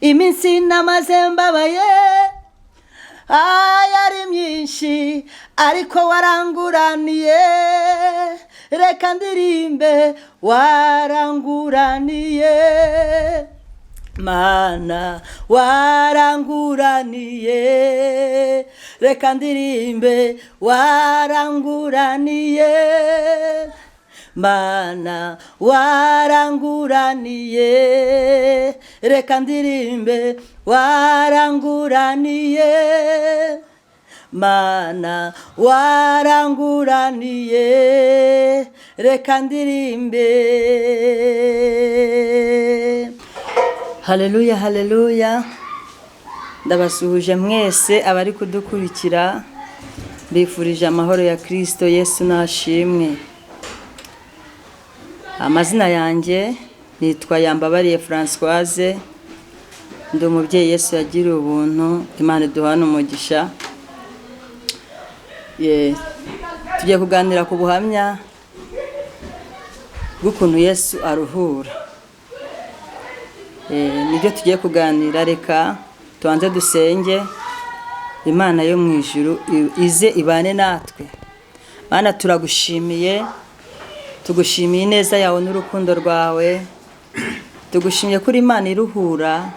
iminsi namaze mbabaye yari myinshi ariko waranguraniye, reka ndirimbe waranguraniye Mana, waranguraniye, reka ndirimbe waranguraniye Mana, waranguraniye, reka ndirimbe waranguraniye Mana, waranguraniye, reka ndirimbe. Haleluya, haleluya. Ndabasuhuje mwese abari kudukurikira, bifurije amahoro ya Kristo Yesu nashimwe. Amazina yanjye nitwa Yambabariye Françoise, ndi umubyeyi Yesu yagiriye ubuntu, Imana iduhana umugisha. Tugiye kuganira ku buhamya bw'ukuntu Yesu aruhura. Nibyo tugiye kuganira. Reka tuanze dusenge. Imana yo mu ijuru ize ibane natwe. Mana, turagushimiye, tugushimiye neza yawe n'urukundo rwawe, tugushimiye kuri Imana iruhura,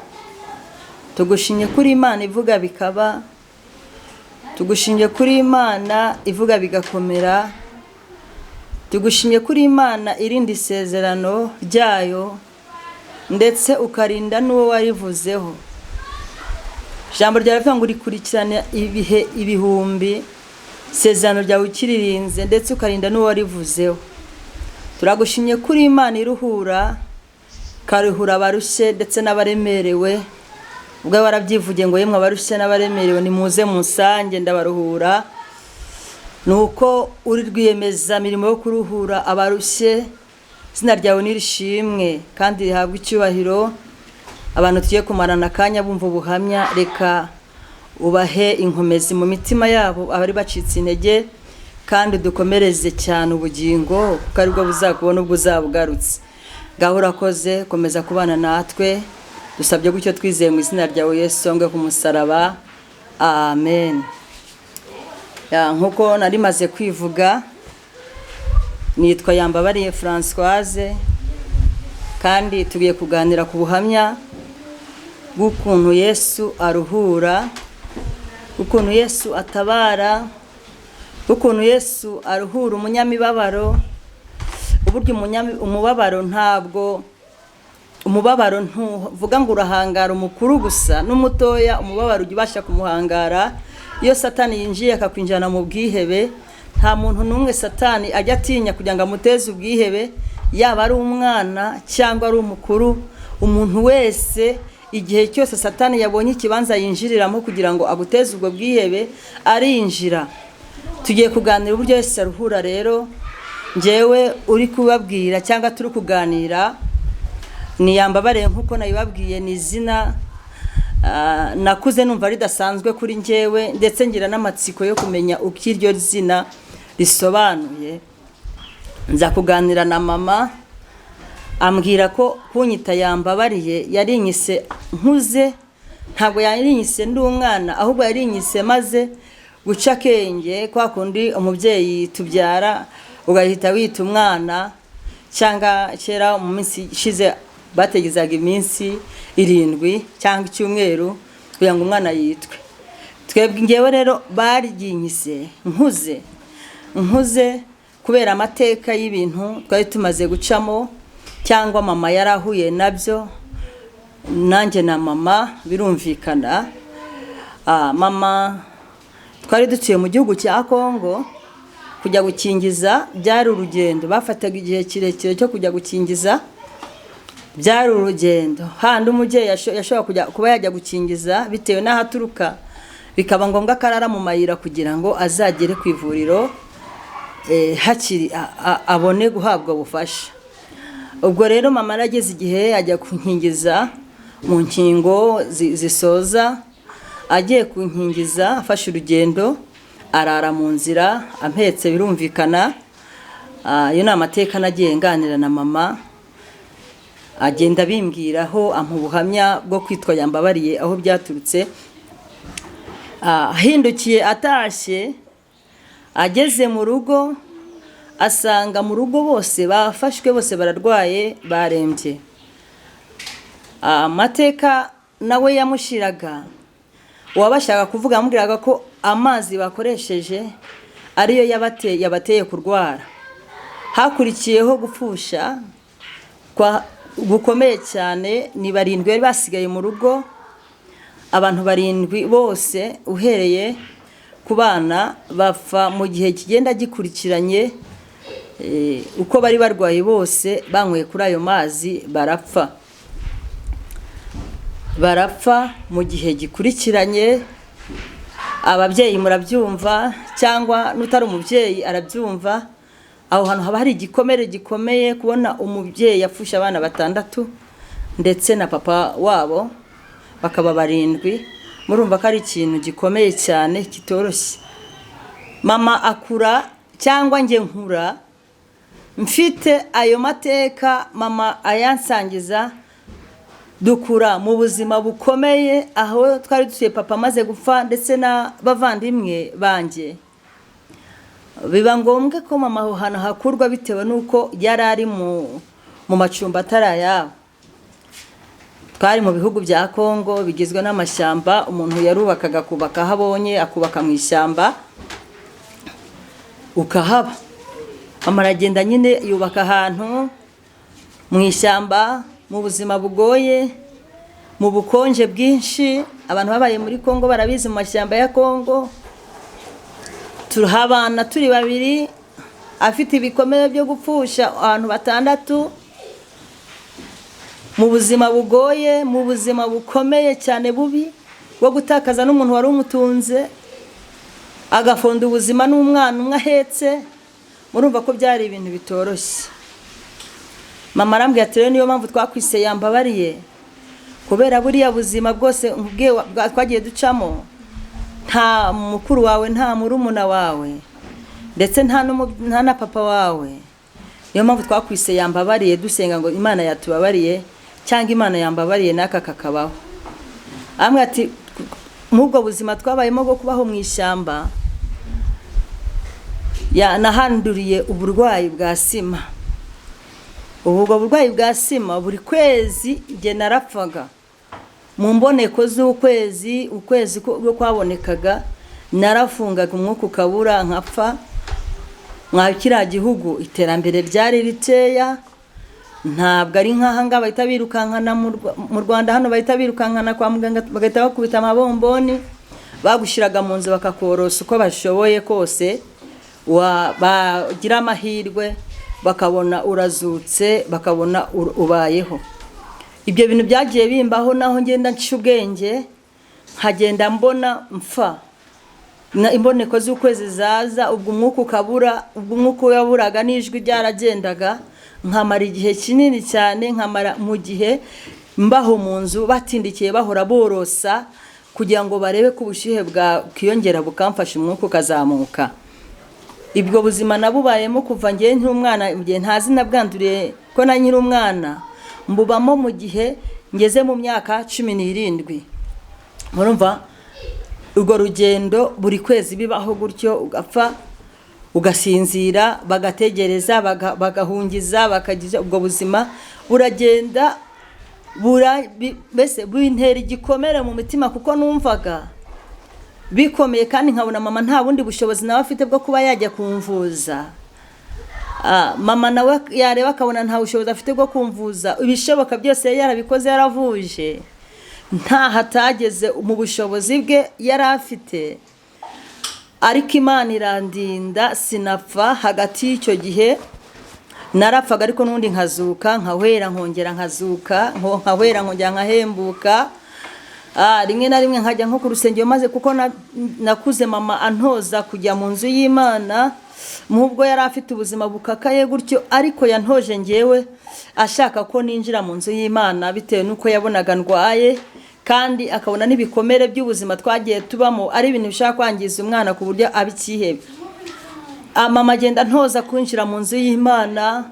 tugushimiye kuri Imana ivuga bikaba, tugushimiye kuri Imana ivuga bigakomera, tugushimiye kuri Imana irinda isezerano ryayo ndetse ukarinda n'uwo warivuzeho. Ijambo ryavuga ngo rikurikirane ibihe ibihumbi, isezerano ryawe ukiririnze ndetse ukarinda n'uwo warivuzeho. Turagushimye kuri Imana iruhura, karuhura abarushye ndetse n'abaremerewe. Ubwo warabyivugiye ngo yemwe abarushye n'abaremerewe nimuze musange ndabaruhura. Nuko uri rwiyemeza mirimo yo kuruhura abarushye. Izina ryawe nirishimwe kandi rihabwa icyubahiro. Abantu tugiye kumarana akanya bumva ubuhamya, reka ubahe inkomezi mu mitima yabo abari bacitse intege, kandi dukomereze cyane ubugingo kuko aribwo buzakubona ubwo uzabugarutse. Ngaho urakoze, komeza kubana natwe, dusabye gutyo twizeye mu izina ryawe Yesu wongwe ku musaraba. Amen. Nkuko nari maze kwivuga, nitwa Yambabariye Françoise, kandi tugiye kuganira ku buhamya bw'ukuntu Yesu aruhura, ukuntu Yesu atabara, ukuntu Yesu aruhura umunyamibabaro. Uburyo umubabaro ntabwo umubabaro ntuvuga ngo urahangara umukuru gusa n'umutoya, umubabaro ubasha kumuhangara. Iyo Satani yinjiye akakwinjana mu bwihebe, nta muntu n'umwe Satani ajya atinya kugira ngo amuteze ubwihebe, yaba ari umwana cyangwa ari umukuru. Umuntu wese igihe cyose Satani yabonye ikibanza yinjiriramo kugira ngo aguteze ubwo bwihebe, arinjira. Tugiye kuganira uburyo Yesu aruhura. Rero njyewe uri kubabwira cyangwa turi kuganira ni Yambabariye, nkuko nabibabwiye ni izina nakuze numva ridasanzwe kuri njyewe, ndetse ngira n'amatsiko yo kumenya uko iryo zina risobanuye. Nza kuganira na mama, ambwira ko kunyita Yambabariye yarinyise nkuze, ntabwo yarinyise ndi umwana, ahubwo yarinyise maze guca akenge, kwa kundi umubyeyi tubyara ugahita wita umwana. Cyangwa kera mu minsi ishize bategezaga iminsi 7 cyangwa icyumweru kugira ngo umwana yitwe. Twebwe ngewe rero bariginyise nkuze kubera amateka y'ibintu twari tumaze gucamo, cyangwa mama yarahuye nabyo. Nanjye na mama birumvikana. Mama twari dutuye mu gihugu cya Kongo, kujya gukingiza byari urugendo. Bafataga igihe kirekire cyo kujya gukingiza, byari urugendo. Handi umubyeyi yashobora kuba yajya gukingiza bitewe n'ahaturuka, bikaba ngombwa karara mu mayira kugira ngo azagere ku ivuriro hakiri abone guhabwa ubufasha. Ubwo rero mama arageze igihe ajya kunkingiza mu nkingo zisoza. Agiye kunkingiza afashe urugendo, arara mu nzira ampetse birumvikana. Iyo ni amateka nagiye nganira na mama. agenda bimbwiraho ampa ubuhamya bwo kwitwa Yambabariye aho byaturutse. Ahindukiye atashye ageze mu rugo asanga mu rugo bose bafashwe, bose bararwaye barembye. Amateka nawe yamushiraga, uwabashaka kuvuga amubwiraga ko amazi bakoresheje ariyo yabateye kurwara. Hakurikiyeho gupfusha gukomeye cyane, ni 7 bari basigaye mu rugo. Abantu 7 bose uhereye ku bana bapfa mu gihe kigenda gikurikiranye. Uko bari barwaye bose banyweye kuri ayo mazi barapfa mu gihe gikurikiranye. Ababyeyi murabyumva, cyangwa n'utari umubyeyi arabyumva. Aho hantu haba hari igikomere gikomeye kubona umubyeyi yapfusha abana 6 ndetse na papa wabo bakaba 7. Murumva ko ari ikintu gikomeye cyane kitoroshye. Mama akura, cyangwa nge nkura mfite ayo mateka, mama ayansangiza. Dukura mu buzima bukomeye aho twari dutuye papa amaze gupfa ndetse na bavandimwe banjye. Biba ngombwa ko mama aho hantu hakurwa bitewe nuko yari ari mu macumba atarayabo. Twari mu bihugu bya Kongo bigizwe n'amashyamba, umuntu yarubakaga kubaka habonye akubaka mu ishyamba ukahaba. Mama aragenda nyine yubaka ahantu mu ishyamba, mu buzima bugoye, mu bukonje bwinshi. Abantu babaye muri Kongo barabizi, mu mashyamba ya Kongo. Turahabana turi 2, afite ibikomere byo gupfusha abantu 6, mu buzima bugoye, mu buzima bukomeye cyane bubi bwo gutakaza n'umuntu wari umutunze, agafonda ubuzima n'umwana umwe ahetse. Murumva ko byari ibintu bitoroshye. Mama arambwira ati niyo mpamvu twakwise Yambabariye, kubera buriya buzima bwose twagiye ducamo, nta mukuru wawe, nta murumuna wawe, ndetse nta na papa wawe. Niyo mpamvu twakwise Yambabariye, dusenga ngo Imana yatubabariye cyangwa Imana yambabariye naka kakabaho. Amwe ati mubwo buzima twabayemo bwo kubaho mu ishyamba, nahanduriye uburwayi bwa sima. Ubwo burwayi bwa sima buri kwezi nge narapfaga. Mu mboneko z'ukwezi, ukwezi ko kwabonekaga narafungaga, umwuka ukabura nkapfa. Mwakira gihugu iterambere ryari riteya, ntabwo ari nk'ahanga bahita birukankana mu Rwanda. Hano bahita birukankana kwa muganga bagahita bakubita amabomboni, bagushiraga mu nzu bakakorosa uko bashoboye kose, bagira amahirwe bakabona urazutse, bakabona ubayeho. Ibyo bintu byagiye bimbaho, naho ngenda ncisha ubwenge, nkagenda mbona mfa. Imboneko z'ukwezi zaza, ubwo umwuka ukabura, ubwo umwuka yaburaga n'ijwi ryaragendaga. Nkamara igihe kinini cyane, nkamara mu gihe mbaho mu nzu batindikiye bahora borosa kugira ngo barebe ko ubushyuhe bwa kiyongera bukamfasha umwuka ukazamuka. Ibwo buzima nabubayemo kuva ngiye nk'umwana, ngiye ntazi nabwanduriye ko na nyiri umwana, mbubamo mu gihe ngeze mu myaka 17. Murumva urwo rugendo buri kwezi bibaho gutyo, ugapfa ugasinzira, bagategereza, bagahungiza, bakagize. Ubwo buzima buragenda bese bintera igikomere mu mitima, kuko numvaga bikomeye kandi nkabona mama nta bundi bushobozi nawe afite bwo kuba yajya kumvuza. Mama nawe yareba akabona nta bushobozi afite bwo kumvuza. Ibishoboka byose yarabikoze, yaravuje, nta hatageze mu bushobozi bwe yari afite. Ariko Imana irandinda sinapfa. Hagati y'icyo gihe narapfaga, ariko n'undi nkazuka, nkahwera nkongera nkazuka, nkahwera nkongera nkahembuka. Rimwe na rimwe nkajya nko ku rusengero, maze kuko nakuze mama antoza kujya mu nzu y'Imana. Mubwo yari afite ubuzima bukakaye gutyo, ariko yantoje ngewe ashaka ko ninjira mu nzu y'Imana, bitewe nuko yabonaga ndwaye, kandi akabona n'ibikomere by'ubuzima twagiye tubamo ari ibintu bishaka kwangiza umwana ku buryo abikihebe. Mama agenda ntoza kwinjira mu nzu y'Imana,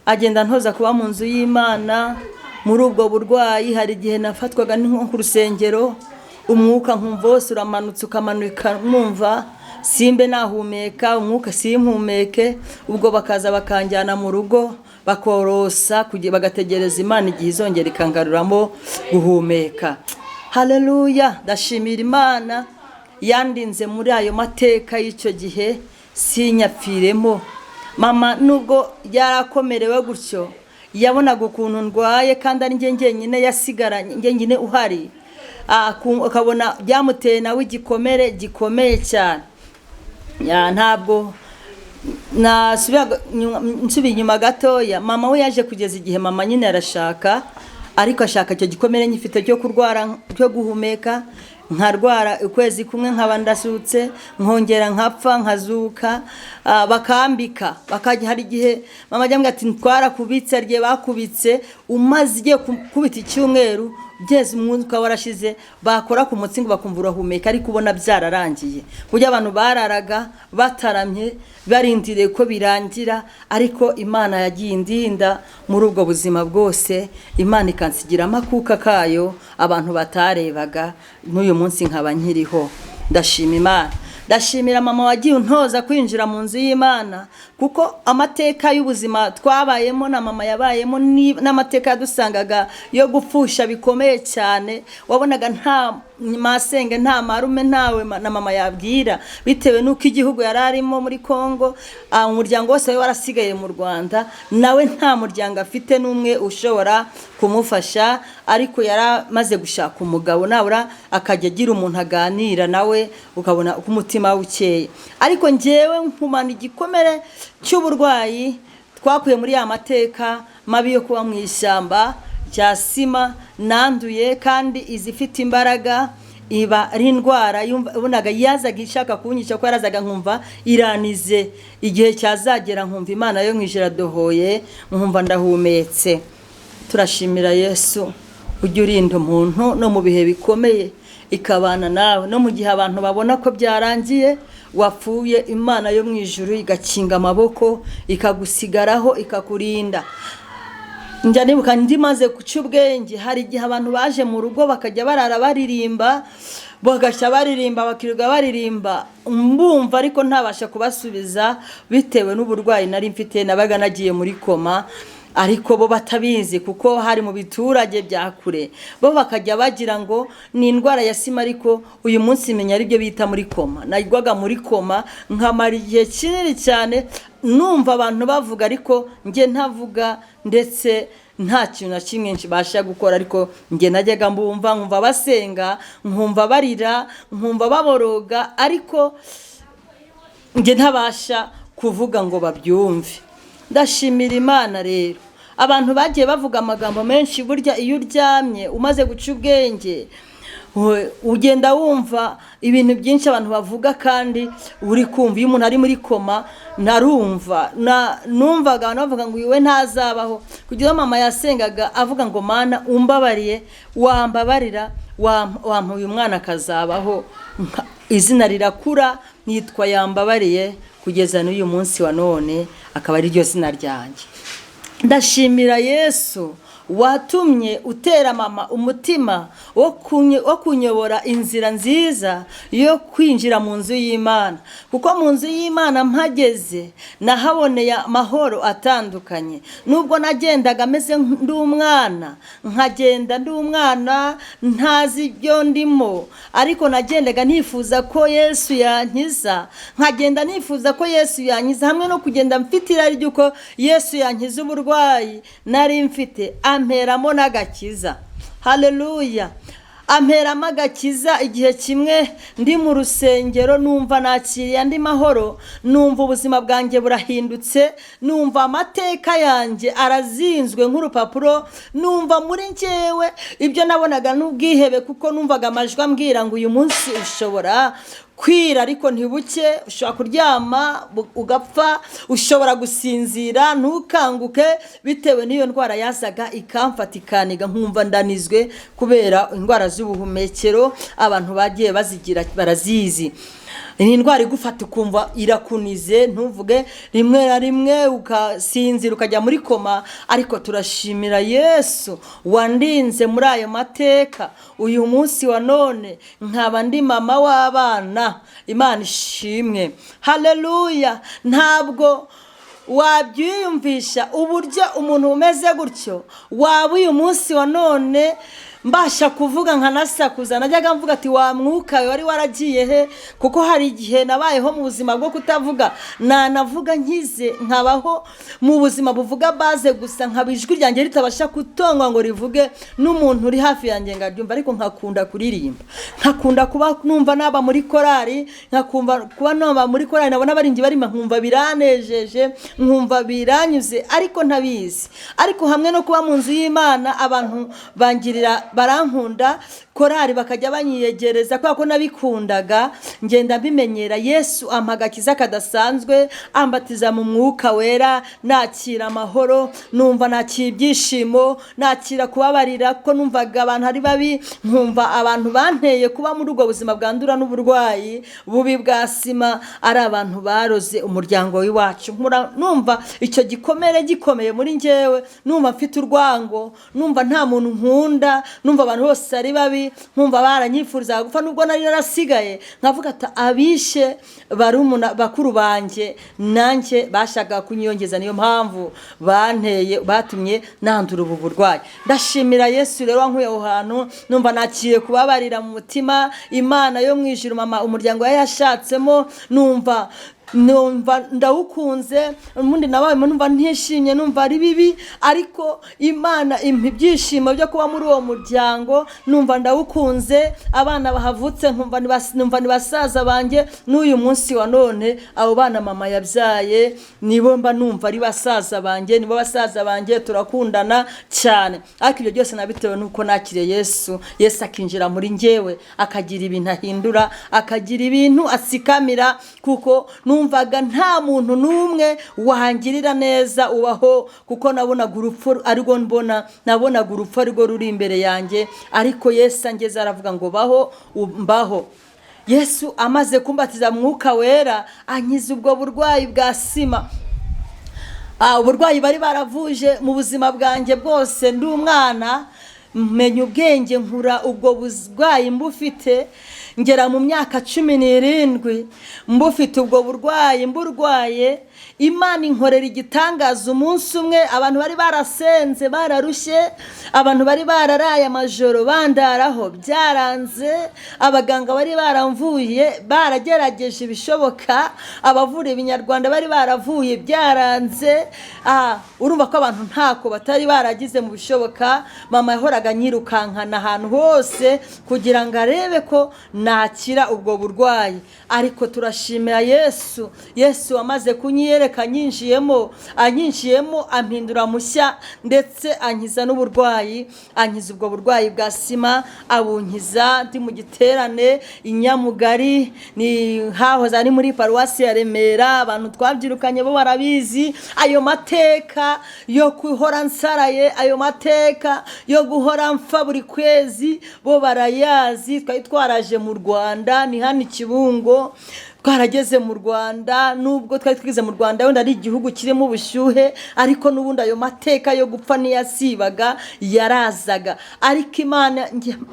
agenda ntoza kuba mu nzu y'Imana, muri ubwo burwayi hari igihe nafatwaga nko ku rusengero, umwuka nkumva wose uramanutse ukamanuka, numva simbe nahumeka, umwuka simpumeke. Ubwo bakaza bakanjyana mu rugo bakorosa kugira bagategereza Imana igihe izongera ikangaruramo guhumeka. Haleluya, ndashimira Imana yandinze muri ayo mateka y'icyo gihe, sinyapfiremo. Mama nubwo yarakomerewe gutyo, yabonaga ukuntu ndwaye kandi ari njye njyenyine yasigaranye, njye nyine uhari. Akabona byamuteye nawe igikomere gikomeye cyane. Ntabwo nsubiye inyuma gatoya, mama we yaje kugeza igihe mama nyine arashaka, ariko ashaka icyo gikomere nyifite cyo kurwara, cyo guhumeka. Nkarwara ukwezi kumwe nkaba ndasutse, nkongera nkapfa nkazuka, bakambika. Hari igihe mama ajya ati twarakubitse, arye bakubitse umaze igiye kubita icyumweru, byeze umwuka warashize, bakora ku mutsi ngo bakumva urahumeka, ariko ubona byararangiye. Burya abantu bararaga bataramye barindiriye ko birangira, ariko Imana yagiye indinda muri ubwo buzima bwose. Imana ikansigira amakuka kayo abantu batarebaga, n'uyu munsi nkaba nkiriho. Ndashima Imana, ndashimira mama wagiye untoza kwinjira mu nzu y'Imana, kuko amateka y'ubuzima twabayemo na mama yabayemo n'amateka yadusangaga yo gupfusha bikomeye cyane. Wabonaga nta masenge, nta marume, ntawe na mama yabwira, bitewe nuko igihugu yararimo muri Kongo, umuryango wose warasigaye mu Rwanda, nawe nta muryango afite n'umwe ushobora kumufasha. Ariko yaramaze gushaka umugabo, nabura akajya agira umuntu aganira nawe, ukabona uko umutima ukeye. Ariko njyewe nkumana igikomere cy'uburwayi twakuye muri ya mateka mabi yo kuba mu ishyamba rya Sima, nanduye kandi izifite imbaraga. Iba ari indwara ubonaga yazaga ishaka kunyica, ko yarazaga nkumva iranize. Igihe cyazagera nkumva Imana yo mwijira dohoye, nkumva ndahumetse. Turashimira Yesu, ujye urinda umuntu no mu bihe bikomeye, ikabana nawe no mu gihe abantu babona ko byarangiye wapfuye. Imana yo mwijuru igakinga amaboko, ikagusigaraho, ikakurinda. Njya nibuka ndimaze guca ubwenge, hari igihe abantu baje mu rugo bakajya barara baririmba, bagashya baririmba, bakirirwa baririmba, mbumva ariko ntabasha kubasubiza bitewe n'uburwayi nari mfite. Nabaga nagiye muri koma, ariko bo batabizi kuko hari mu biturage bya kure, bo bakajya bagira ngo ni indwara ya Sima, ariko uyu munsi menya ari byo bita muri koma. Nagwaga muri koma nkamara igihe kinini cyane numva abantu bavuga, ariko njye ntavuga, ndetse nta kintu na kimwe nshibasha gukora. Ariko njye najyaga mbumva, nkumva basenga, nkumva barira, nkumva baboroga, ariko njye ntabasha kuvuga ngo babyumve. Ndashimira Imana rero, abantu bagiye bavuga amagambo menshi. Burya iyo uryamye umaze guca ubwenge, ugenda wumva ibintu byinshi abantu bavuga, kandi uri kumva. Iyo umuntu ari muri koma, narumva numvaga abantu bavuga ngo iwe ntazabaho, kugira mama yasengaga avuga ngo Mana umbabariye, wambabarira, wampa uyu mwana akazabaho. Izina rirakura, nitwa Yambabariye kugeza n'uyu munsi wa none, akaba ari ryo zina ryanjye. Ndashimira Yesu watumye utera mama umutima wo kunyobora inzira nziza yo kwinjira mu nzu y'Imana, kuko mu nzu y'Imana mpageze nahaboneye amahoro atandukanye. Nubwo nagendaga meze ndi umwana, nkagenda ndi umwana ntazi ibyo ndimo, ariko nagendaga nifuza ko Yesu yankiza, nkagenda nifuza ko Yesu yankiza, hamwe no kugenda mfite irari ry'uko Yesu yankiza uburwayi nari mfite. Amperamo n'agakiza. Haleluya. Amperamo agakiza. Igihe kimwe ndi mu rusengero, numva nakiriye andi mahoro, numva ubuzima bwanjye burahindutse, numva amateka yanjye arazinzwe nk'urupapuro, numva muri njyewe ibyo nabonaga n'ubwihebe, kuko numvaga amajwi ambwira ngo uyu munsi ushobora kwira ariko ntibuke, ushobora kuryama ugapfa, ushobora gusinzira ntukanguke, bitewe n'iyo ndwara yazaga ikamfata ikaniga, nkumva ndanizwe kubera indwara z'ubuhumekero abantu bagiye bazigira barazizi. ni indwara igufata ukumva irakunize ntuvuge, rimwe na rimwe ukasinzira ukajya muri koma. Ariko turashimira Yesu wandinze muri ayo mateka. Uyu munsi wa none nkaba ndi mama w'abana. Imana ishimwe, haleluya. Ntabwo wabyiyumvisha uburyo umuntu umeze gutyo waba uyu munsi wa none mbasha kuvuga nkanasakuza. Najyaga mvuga ati wa mwuka wari waragiye he, kuko hari igihe nabayeho mu buzima bwo kutavuga. Navuga nkize nkabaho mu buzima buvuga baze gusa, nkaba ijwi ryanjye ritabasha kutongwa ngo rivuge n'umuntu uri hafi yanjye ngaryumva. Ariko nkakunda kuririmba, nkakunda kuba numva naba muri korari, kuba naba muri korari nabona baringi barima nkumva biranejeje, nkumva biranyuze ariko ntabizi. Ariko hamwe no kuba mu nzu y'Imana abantu barankunda, korari bakajya banyiyegereza kubera ko nabikundaga, ngenda bimenyera. Yesu ampa agakiza kadasanzwe, ambatiza mu mwuka wera, nakira amahoro, numva nakira ibyishimo, nakira kubabarira ko numvaga abantu ari babi, nkumva abantu banteye kuba muri ubwo buzima bwandura n'uburwayi bubi bwa sima ari abantu baroze umuryango w'iwacu. Numva icyo gikomere gikomeye muri njyewe, numva mfite urwango, numva nta muntu nkunda, numva abantu bose ari babi, nkumva baranyifuriza gupfa. Nubwo nari narasigaye nkavuga ati abishe barumuna bakuru banje nanjye bashaka kunyongeza, niyo mpamvu batumye nandura ubu burwayi. Ndashimira Yesu rero wankuye aho hantu, numva nakiye kubabarira mu mutima. Imana yo mu ijuru, mama umuryango yashatsemo, numva ndawukunze. Ubundi nabaye numva ntishimye, numva ari bibi, ariko Imana impa ibyishimo byo kuba muri uwo muryango. Numva ndawukunze, abana bahavutse numva ni basaza banjye. N'uyu munsi wa none abo bana mama yabyaye nibo mba numva ari basaza banjye, nibo basaza banjye, turakundana cyane. Ariko ibyo byose nabitewe nuko nakiriye Yesu. Yesu akinjira muri njyewe, akagira ibintu ahindura, akagira ibintu asikamira, kuko numvaga nta muntu n'umwe wangirira neza ubaho, kuko nabonaga urupfu ariko nabonaga urupfu ariko ruri imbere yanjye. Ariko Yesu angeze aravuga ngo mbaho. Yesu amaze kumbatiza mwuka wera, ankiza ubwo burwayi bwa sima. Uburwayi bari baravuje mu buzima bwanjye bwose. Ndi umwana, menya ubwenge, nkura ubwo burwayi mbufite, ngera mu myaka 17 mbufite ubwo burwayi mburwaye. Imana inkorera igitangaza. Umunsi umwe abantu bari barasenze bararushye, abantu bari bararaye amajoro bandaraho, byaranze. Abaganga bari baramvuye, baragerageje ibishoboka, abavura ibinyarwanda bari baravuye, byaranze. Urumva ko abantu ntako batari baragize mu bishoboka. Mama yahoraga nyirukankana ahantu hose kugira ngo arebe ko nakira ubwo burwayi. Ariko turashimira Yesu. Yesu amaze kunyiyereka, anyinjiyemo ampindura mushya, ndetse ankiza n'uburwayi. Ankiza ubwo burwayi bwa sima, abunkiza ndi mu giterane i Nyamugari, ni hahoze ari muri paruwasi ya Remera. Abantu twabyirukanye bo barabizi ayo mateka yo guhora nsaraye, ayo mateka yo guhora mfa buri kwezi, bo barayazi. Twari twaraje mu Rwanda, ni hano Kibungo, twarageze mu Rwanda. Nubwo twari twize mu Rwanda wenda ari igihugu kirimo ubushyuhe, ariko nubundi ayo mateka yo gupfa niyasibaga yarazaga. Ariko Imana,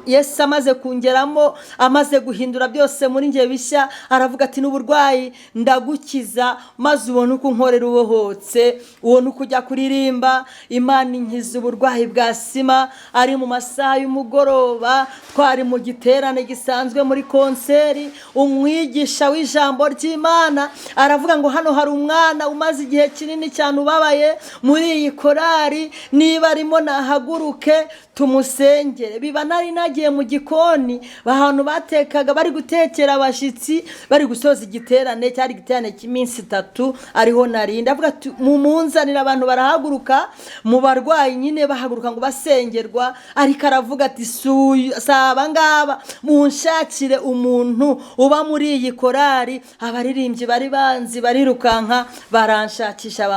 Yesu amaze kungeramo, amaze guhindura byose muri nge bishya, aravuga ati n'uburwayi ndagukiza, maze ubone uko nkorera ubohotse, ubone uko ujya kuririmba. Imana inkiza uburwayi bwa sima. Ari mu masaha y'umugoroba, twari mu giterane gisanzwe muri konseri, umwigisha ijambo ry'Imana aravuga ngo hano hari umwana umaze igihe kinini cyane ubabaye muri iyi korari, niba arimo nahaguruke tumusengere. Biba nari nagiye mu gikoni, ahantu batekaga bari gutekera abashyitsi, bari gusoza igiterane, cyari igiterane cy'iminsi 3. ariho narinda avuga ati mumunzanira. Abantu barahaguruka, mu barwayi nyine bahaguruka ngo basengerwa. Ariko aravuga ati saba ngaba munshakire umuntu uba muri iyi korari korari abaririmbyi bari banzi barirukanka baranshakisha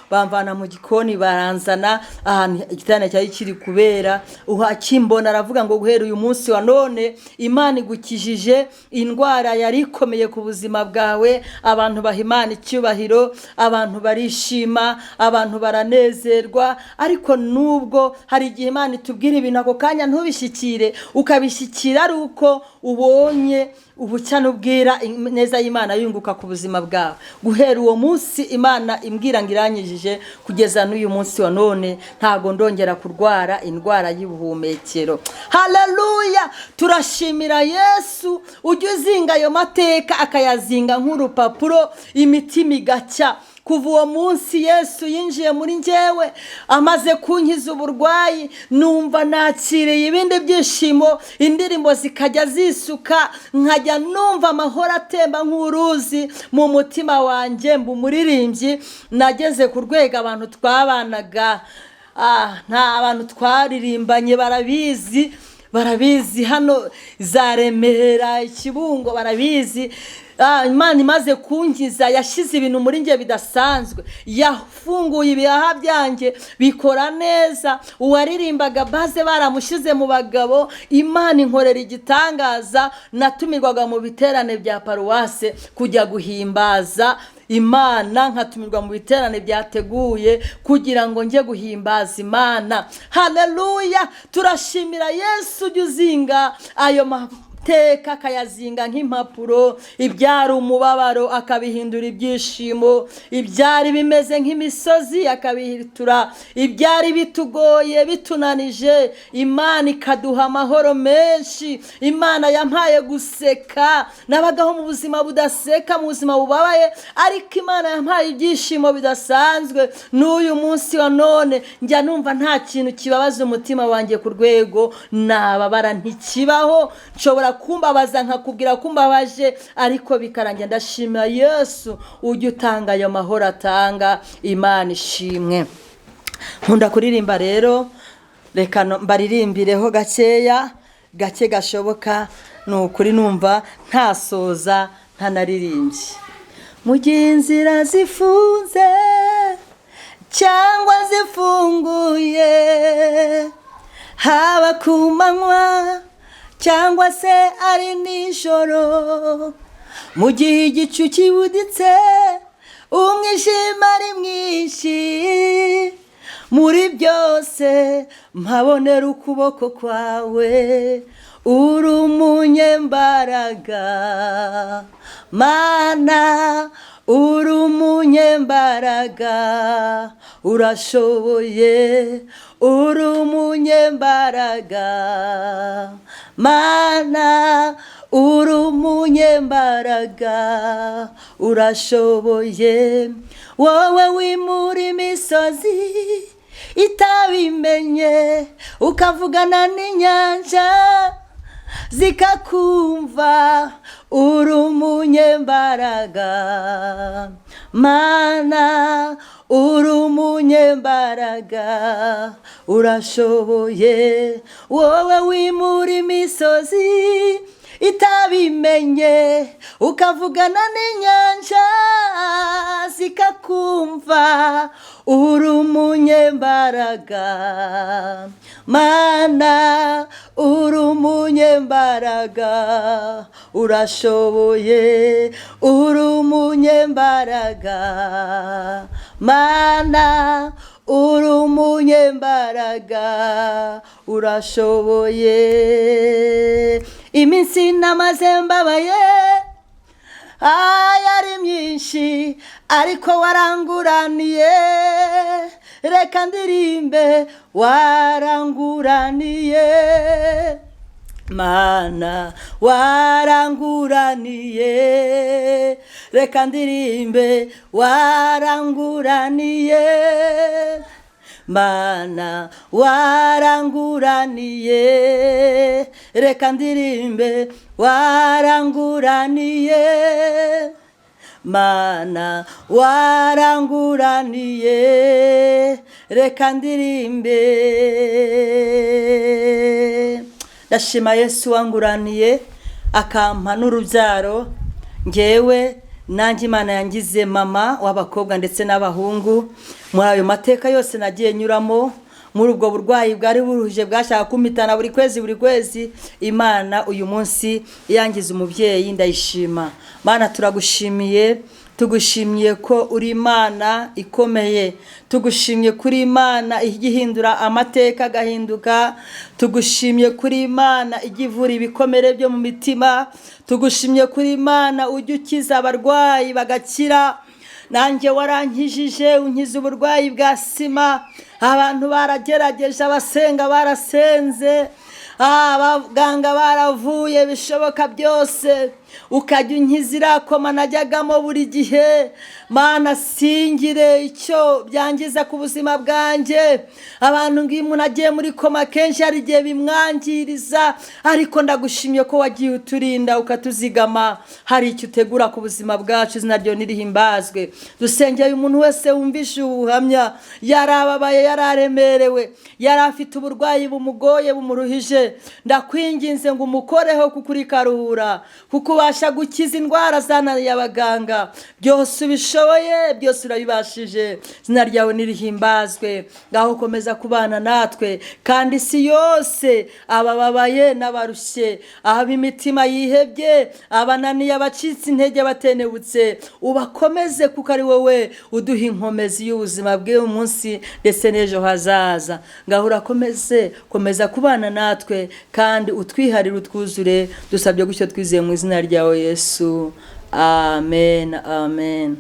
bamvana mu gikoni baranzana ahantu igitanda cyari kiri kubera uhakimbona aravuga ngo guhera uyu munsi wa none Imana igukijije indwara yari ikomeye ku buzima bwawe. Abantu bahimana icyubahiro, abantu barishima, abantu baranezerwa. Ariko nubwo hari igihe Imana itubwira ibintu ako kanya ntubishyikire, ukabishyikira ari uko ubonye ubucya n'ubwira neza y'Imana yunguka ku buzima bwawe. Guhera uwo munsi Imana imbwira ngo iranyijije kugeza n'uyu munsi wa none ntago ndongera kurwara indwara y'ubuhumekero. Haleluya! Turashimira Yesu ujya uzinga ayo mateka akayazinga nk'urupapuro imitima igacya. Kuva uwo munsi Yesu yinjiye muri njyewe amaze kunkiza uburwayi, numva nakiriye ibindi byishimo, indirimbo zikajya zisuka, nkajya numva amahoro atemba nk'uruzi mu mutima wanjye. Mbu umuririmbyi nageze ku rwego abantu twabanaga nta abantu twaririmbanye barabizi hano za Remera, Kibungo barabizi. Imana imaze kunkiza yashyize ibintu muri njye bidasanzwe, yafunguye ibihaha byanjye bikora neza. Uwaririmbaga baze baramushyize mu bagabo, Imana inkorera igitangaza. Natumirwaga mu biterane bya paruwase kujya guhimbaza Imana, nkatumirwa mu biterane byateguye kugira ngo njye guhimbaza Imana. Haleluya! Turashimira Yesu ujya uzinga ayo mateka akayazinga nk'impapuro, ibyari umubabaro akabihindura ibyishimo, ibyari bimeze nk'imisozi akabihitura, ibyari bitugoye bitunanije Imana ikaduha amahoro menshi. Imana yampaye guseka, nabagaho mu buzima budaseka, mu buzima bubabaye, ariko Imana yampaye ibyishimo bidasanzwe. N'uyu munsi wa none njya numva nta kintu kibabaza umutima wanjye ku rwego nababara ntikibaho. Nshobora kumbabaza nkakubwira kumbabaje, ariko bikarangira. Ndashimira Yesu ujya utanga ayo mahoro atanga. Imana ishimwe. Nkunda kuririmba rero, reka mbaririmbireho gake gashoboka. Ni ukuri numva ntasoza ntanaririmbye. Mu gihe inzira zifunze cyangwa zifunguye, haba ku manywa cyangwa se ari nijoro, mu gihe igicu kibuditse umwijima ari mwinshi, muri byose mpabonera ukuboko kwawe. Uri umunyembaraga Mana, uri umunyembaraga, urashoboye. Uri umunyembaraga Mana, uri umunyembaraga, urashoboye. Wowe wimura imisozi itabimenye, ukavugana n'inyanja zikakumva. Uri umunyembaraga Mana, uri umunyembaraga, urashoboye. Wowe wimura imisozi itabimenye, ukavugana n'inyanja zikakumva. Uri umunyembaraga Mana, uri umunyembaraga, urashoboye. Uri umunyembaraga Mana, uri umunyembaraga, urashoboye. Iminsi namaze mbabaye yari myinshi, ariko waranguraniye. Reka ndirimbe waranguraniye Mana, waranguraniye. Reka ndirimbe waranguraniye Mana, waranguraniye. Reka ndirimbe waranguraniye Mana, waranguraniye. Reka ndirimbe. Ndashima Yesu wanguraniye akampa n'urubyaro, ngewe nanjye Imana yangize mama w'abakobwa ndetse n'abahungu. Muri ayo mateka yose nagiye nyuramo, muri ubwo burwayi bwari buruhije bwashaka kumitana buri kwezi, Imana uyu munsi yangize umubyeyi, ndayishima. Mana turagushimiye, tugushimiye ko uri Imana ikomeye, tugushimiye kuri Imana igihindura amateka agahinduka, tugushimiye kuri Imana igivura ibikomere byo mu mitima, tugushimiye kuri Imana ujya ukiza abarwayi bagakira. Nanjye warankijije, unkiza uburwayi bwa sima. Abantu baragerageje, abasenga barasenze, abaganga baravuye bishoboka byose, ukajya unkiza irakoma najyagamo buri gihe. Mana singire icyo byangiza ku buzima bwanjye. Abantu ngiye umuntu agiye muri koma kenshi hari igihe bimwangiriza, ariko ndagushimye ko wagiye uturinda ukatuzigama. Hari icyo utegura ku buzima bwacu, izina ryo nirihimbazwe. Dusengeye umuntu wese wumvishe ubuhamya, yarababaye, yararemerewe, yari afite uburwayi bumugoye bumuruhije, ndakwinginze ngo umukoreho kuko uri karuhura, kuko ubasha gukiza indwara zananiye abaganga. Byose ubishoboye, byose urabibashije, izina ryawe nirihimbazwe. Ngaho komeza kubana natwe, kandi isi yose, abababaye n'abarushye, ab'imitima yihebye, abananiye, abacitse intege, batenebutse, ubakomeze kuko ari wowe uduha inkomezi y'ubuzima bw'uyu munsi ndetse n'ejo hazaza. Ngaho urakomeze, komeza kubana natwe, kandi utwiharire utwuzure, dusabye gutyo twizeye mu izina ryawe Yesu. Amen, amen.